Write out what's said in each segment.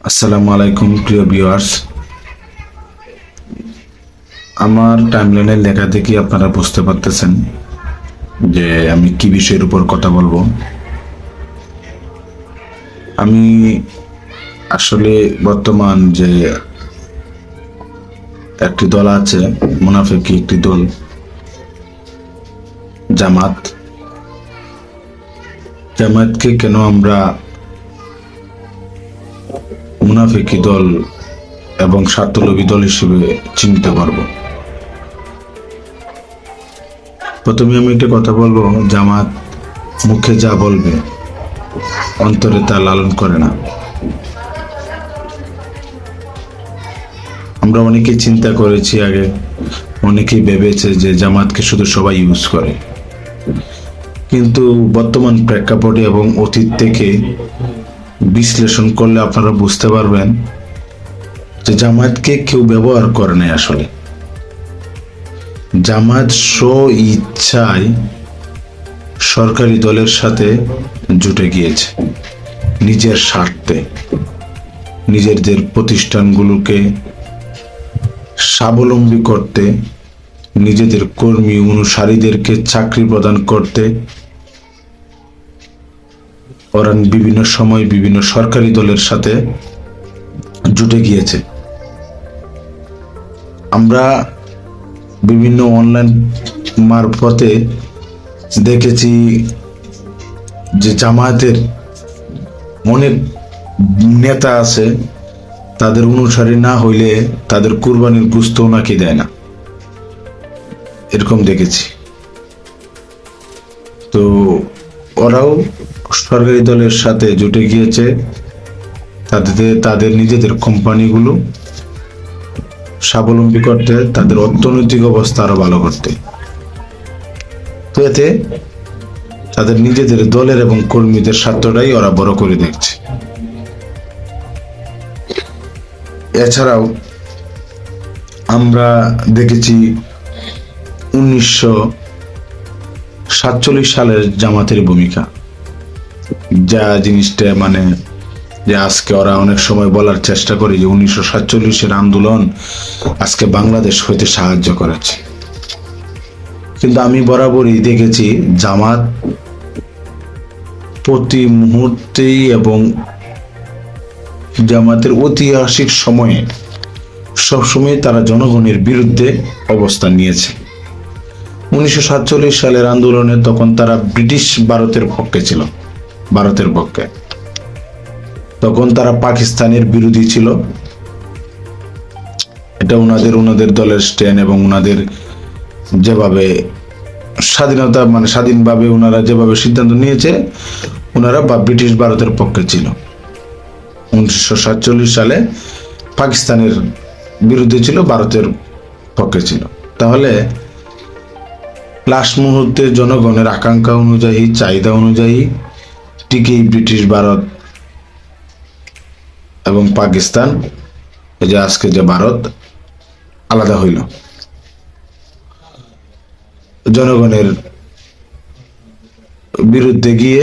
আসসালামু আলাইকুম প্রিয় ভিউয়ার্স। আমার টাইমলাইনের লেখা দেখে আপনারা বুঝতে পারতেছেন যে আমি কি বিষয়ের উপর কথা বলবো। আমি আসলে বর্তমান যে একটি দল আছে, মুনাফিকি একটি দল, জামাতকে কেন আমরা মুনাফিকি দল এবং স্বার্থলোভী দল হিসেবে চিহ্নিত করব। প্রথমে আমি একটা কথা বলবো, জামাত মুখে যা বলবে অন্তরে তা লালন করে না। আমরা অনেকেই চিন্তা করেছি, আগে অনেকেই ভেবেছে যে জামাতকে শুধু সবাই ইউজ করে, কিন্তু বর্তমান প্রেক্ষাপটে এবং অতীত থেকে বিশ্লেষণ করলে আপনারা বুঝতে পারবেন যে জামাতকে কেউ ব্যবহার করে নাই। আসলে জামাত স্ব ইচ্ছায় সরকারি দলের সাথে জুটে গিয়েছে, নিজের স্বার্থে, নিজেদের প্রতিষ্ঠানগুলোকে স্বাবলম্বী করতে, নিজেদের কর্মী অনুসারীদেরকে চাকরি প্রদান করতে ওরা বিভিন্ন সময় বিভিন্ন সরকারি দলের সাথে জুটে গিয়েছে। আমরা বিভিন্ন অনলাইন মারফতে দেখেছি যে জামায়াতের অনেক নেতা আছে, তাদের অনুসারী না হইলে তাদের কুরবানির গোশতও নাকি দেয় না, এরকম দেখেছি। তো ওরাও সরকারি দলের সাথে জুটে গিয়েছে তাদের নিজেদের কোম্পানিগুলো স্বাবলম্বী করতে, তাদের অর্থনৈতিক অবস্থা আরো ভালো করতে। তো এতে তাদের নিজেদের দলের এবং কর্মীদের স্বার্থটাই ওরা বড় করে দেখছে। এছাড়াও আমরা দেখেছি 1947 সালের জামাতের ভূমিকা, যা জিনিসটা যে আজকে ওরা অনেক সময় বলার চেষ্টা করে যে 1947-এর আন্দোলন আজকে বাংলাদেশ হইতে সাহায্য করেছে, কিন্তু আমি বরাবরই দেখেছি জামাত প্রতি মুহূর্তেই এবং জামাতের ঐতিহাসিক সময়ে সবসময় তারা জনগণের বিরুদ্ধে অবস্থান নিয়েছে। 1947 সালের আন্দোলনে তখন তারা ব্রিটিশ ভারতের পক্ষে, তখন তারা পাকিস্তানের বিরোধী ছিল। এটা ওনাদের দলের স্ট্যান্ড, এবং ওনাদের যেভাবে স্বাধীনভাবে ওনারা যেভাবে সিদ্ধান্ত নিয়েছে, ওনারা ব্রিটিশ ভারতের পক্ষে ছিল। 1947 সালে পাকিস্তানের বিরুদ্ধে ছিল, ভারতের পক্ষে ছিল। তাহলে লাস্ট মুহূর্তে জনগণের আকাঙ্ক্ষা অনুযায়ী, চাহিদা অনুযায়ী ঠিকই ব্রিটিশ ভারত এবং পাকিস্তান, এই যে আজকে যে ভারত, আলাদা হইল। জনগণের বিরুদ্ধে গিয়ে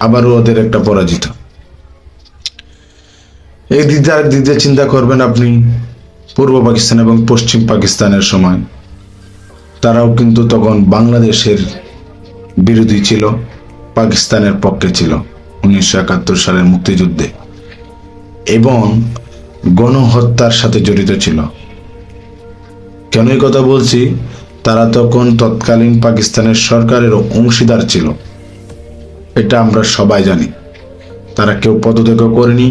আবারও ওদের একটা পরাজিত। এই দিকে চিন্তা করবেন আপনি, পূর্ব পাকিস্তান এবং পশ্চিম পাকিস্তানের সময় তারাও কিন্তু তখন বাংলাদেশের বিরোধী ছিল, পাকিস্তানের পক্ষে ছিল 1971 সালের মুক্তিযুদ্ধে, এবং গণহত্যার সাথে জড়িত ছিল। কেন এই কথা বলছি? তারা তখন তৎকালীন পাকিস্তানের সরকারের অংশীদার ছিল, এটা আমরা সবাই জানি। তারা কেউ পদত্যাগ করেনি,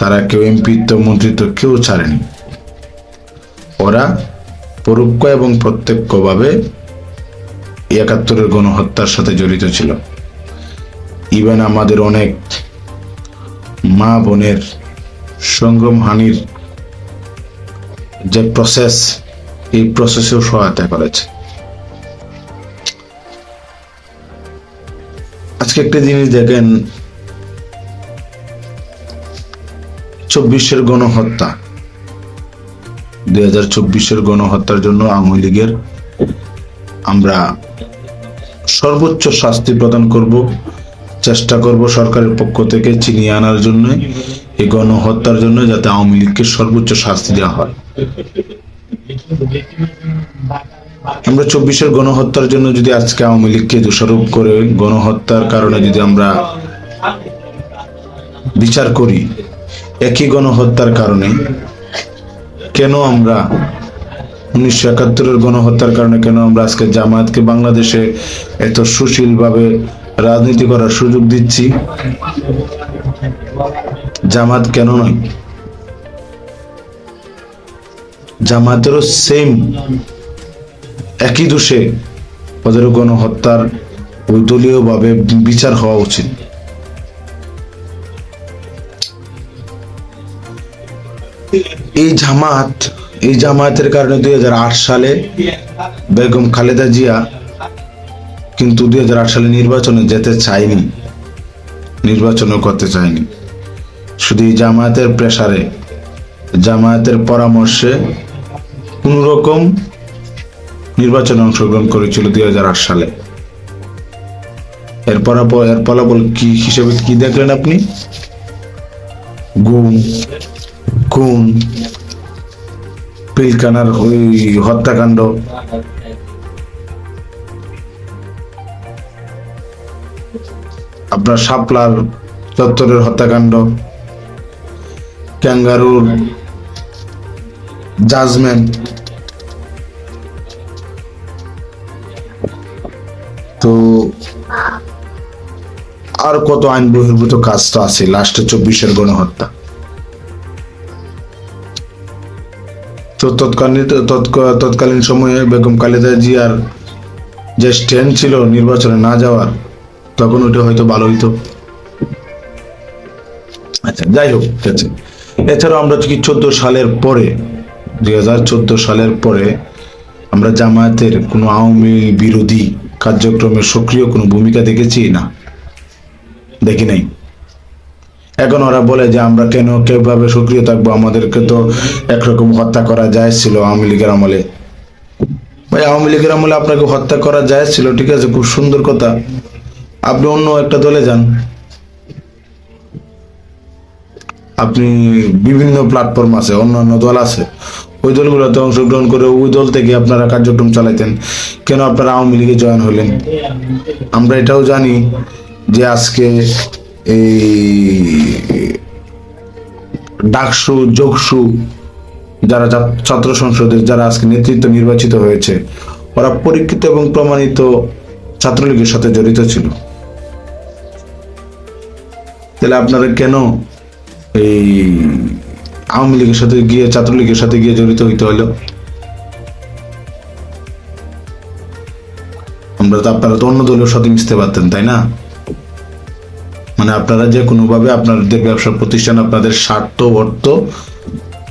তারা কেউ এমপিত্ব মন্ত্রিত্ব কেউ ছাড়েনি। ওরা পরোক্ষ এবং প্রত্যক্ষভাবে 71-এর গণহত্যার সাথে জড়িত ছিল। ইভেন আমাদের অনেক মা বোনের সংগ্রাম হানির যে প্রসেস, এই প্রসেসেও সহায়তা করেছে। আজকে একটা জিনিস দেখেন, 24-এর গণহত্যা, 2024-এর গণহত্যার জন্য আওয়ামী লীগের আমরা সর্বোচ্চ শাস্তি প্রদান করব, চেষ্টা করব সরকারের পক্ষ থেকে ছিনিয়ে আনার জন্য এই গণহত্যার জন্য যাতে আওয়ামী লীগকে সর্বোচ্চ শাস্তি দেওয়া হয়। আমরা 24-এর গণহত্যার জন্য যদি আজকে আওয়ামী লীগকে দোষারোপ করে গণহত্যার কারণে যদি আমরা বিচার করি, একই গণহত্যার কারণে কেন আমরা 1971-এর গণহত্যার কারণে কেন আমরা আজকে জামায়াতকে বাংলাদেশে এত সুশীলভাবে রাজনীতি করার সুযোগ দিচ্ছি? জামাত কেন নয়? জামাতেরও সেম একই দোষে ওদের গণহত্যার ওই দলীয়ভাবে বিচার হওয়া উচিত। এই জামায়াতের কারণে 2008 সালে বেগম খালেদা জিয়া কিন্তু 2008 সালে নির্বাচনে যেতে চায়নি, নির্বাচনও করতে চায়নি। শুধু এই জামায়াতের প্রেসারে, জামায়াতের পরামর্শে কোন রকম নির্বাচনে অংশগ্রহণ করেছিল 2008 সালে। এর ফলাফল কি হিসেবে কি দেখলেন আপনি? গুম, খুন, পিলখানার ওই হত্যাকাণ্ড, আপনার শাপলার চত্বরের হত্যাকাণ্ড, ক্যাঙ্গারুর জাজমেন্ট। তো আর কত আইন বহির্ভূত কাজ তো আছে। লাস্টে 24-এর গণহত্যা। তো তৎকালীন সময়ে বেগম খালেদা জিয়ার যে স্ট্যান্ড ছিল নির্বাচনে না যাওয়ার, তখন ওটা হয়তো ভালো হইতো। আচ্ছা, যাই হোক। এছাড়াও আমরা কি 2014 সালের পরে আমরা জামায়াতের কোনো আওয়ামী বিরোধী কার্যক্রমে সক্রিয় কোনো ভূমিকা দেখেছি? না, দেখি নাই। এখন ওরা বলে যে আমরা কেন কিভাবে সক্রিয় থাকবো, আমাদেরকে তো একরকম হত্যা করা যায় ছিল আওয়ামী লীগের আমলে। ভাই, আওয়ামী লীগের আমলে আপনাকে হত্যা করা যায় ছিল, ঠিক আছে, খুব সুন্দর কথা। আপনি অন্য একটা দলে যান, আপনি বিভিন্ন প্ল্যাটফর্ম আছে, অন্যান্য দল আছে, ওই দলগুলোতে অংশগ্রহণ করে ওই দল থেকে আপনারা কার্যক্রম চালাইতেন। কেন আপনারা আওয়ামী লীগে জয়েন হলেন? আমরা এটাও জানি যে আজকে এই ডাকসু, যোগসু যারা ছাত্র সংসদের যারা আজকে নেতৃত্ব নির্বাচিত হয়েছে, ওরা পরীক্ষিত এবং প্রমাণিত ছাত্রলীগের সাথে জড়িত ছিল। তাহলে আপনারা কেন এই আওয়ামী লীগের সাথে গিয়ে, ছাত্রলীগের সাথে গিয়ে জড়িত হইতে হলো? আপনারা তো অন্য দলের সাথে মিশতে পারতেন, তাই না? মানে আপনারা যে কোনো ভাবে আপনাদের ব্যবসা প্রতিষ্ঠান, আপনাদের স্বার্থ অর্থ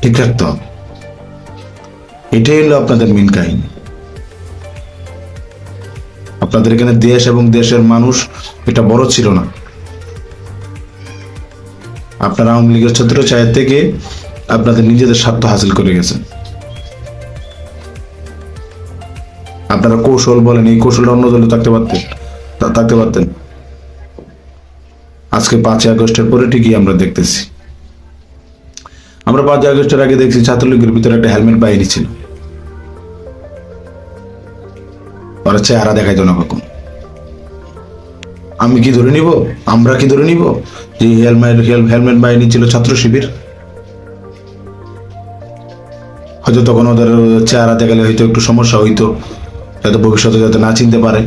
ঠিক রাখতে হবে। এটাই হলো আপনাদের মেন কাহিনী। আপনাদের এখানে দেশ এবং দেশের মানুষ এটা বড় ছিল না। আপনারা আওয়ামী লীগের ছত্র ছায়া থেকে আপনাদের নিজেদের স্বার্থ হাসিল করে গেছেন। আপনারা কৌশল বলেন, এই কৌশলটা অন্য দলে থাকতে পারতেন। আজকে 5ই আগস্টের পরে ঠিকই আমরা দেখতেছি। আমরা 5ই আগস্টের আগে দেখছি ছাত্রলীগের ভিতরে একটা হেলমেট বাহিনী ছিল, ওরা চেহারা দেখাইতো না কখন। আমরা কি ধরে নিব যে হেলমেট বাহিনী ছিল ছাত্র শিবির? হয়তো তখন ওদের চেহারা দেখালে হয়তো একটু সমস্যা হইতো, যাতে ভবিষ্যতে যাতে না চিনতে পারে,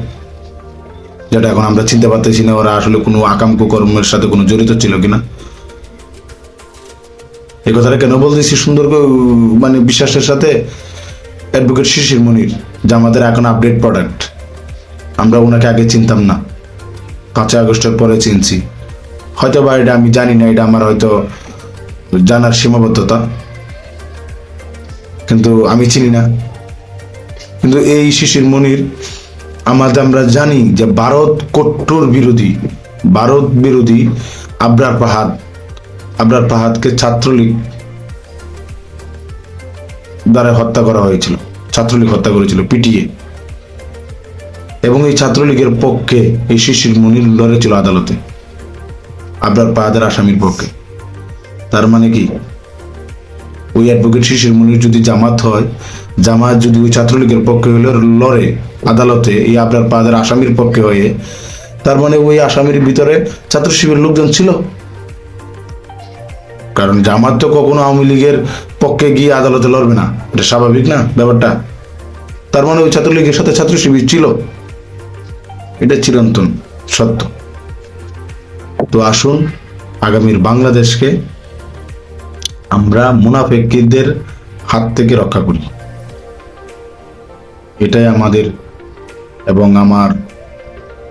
যেটা এখন আমরা চিনতে পারতেছি না ওরা আসলে কোনো আকাম কুকর্মের সাথে কোনো জড়িত ছিল কিনা। এই কথাটা কেন বলতেছি সুন্দর মানে বিশ্বাসের সাথে? অ্যাডভোকেট শিশির মনির জামাতের এখন আপডেট প্রোডাক্ট। আমরা ওনাকে আগে চিনতাম না, 5ই আগস্টের পরে চিনছি। হয়তো বা এটা আমি জানি না, এটা আমার হয়তো জানার সীমাবদ্ধতা, কিন্তু আমি চিনি না। কিন্তু এই শিশির মনির আমরা জানি যে ভারত কট্টর বিরোধী, ভারত বিরোধী আবরার ফাহাদকে ছাত্রলীগ দ্বারা হত্যা করা হয়েছিল, ছাত্রলীগ হত্যা করেছিল পিটিয়ে। এবং এই ছাত্রলীগের পক্ষে এই শিশির মনির লড়েছিল আদালতে আবরার ফাহাদের আসামির পক্ষে। তার মানে কি ওই অ্যাডভোকেট শিশির মনির যদি জামাত হয়, জামাত যদি ওই ছাত্রলীগের পক্ষে হলে লড়ে আদালতে এই আপনার পাদের আসামির পক্ষে হয়ে, তার মানে ওই আসামির ভিতরে ছাত্র শিবিরের লোকজন ছিল। কারণ জামাত তো কখনো আওয়ামী লীগের পক্ষে গিয়ে আদালতে লড়বে না, এটা স্বাভাবিক না ব্যাপারটা। তার মানে ওই ছাত্রলীগের সাথে ছাত্র শিবির ছিল, এটা চিরন্তন সত্য। তো আসুন আগামীর বাংলাদেশকে আমরা মুনাফেকদের হাত থেকে রক্ষা করি, এটাই আমাদের এবং আমার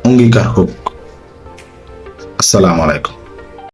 অঙ্গীকার হোক। আসসালামু আলাইকুম।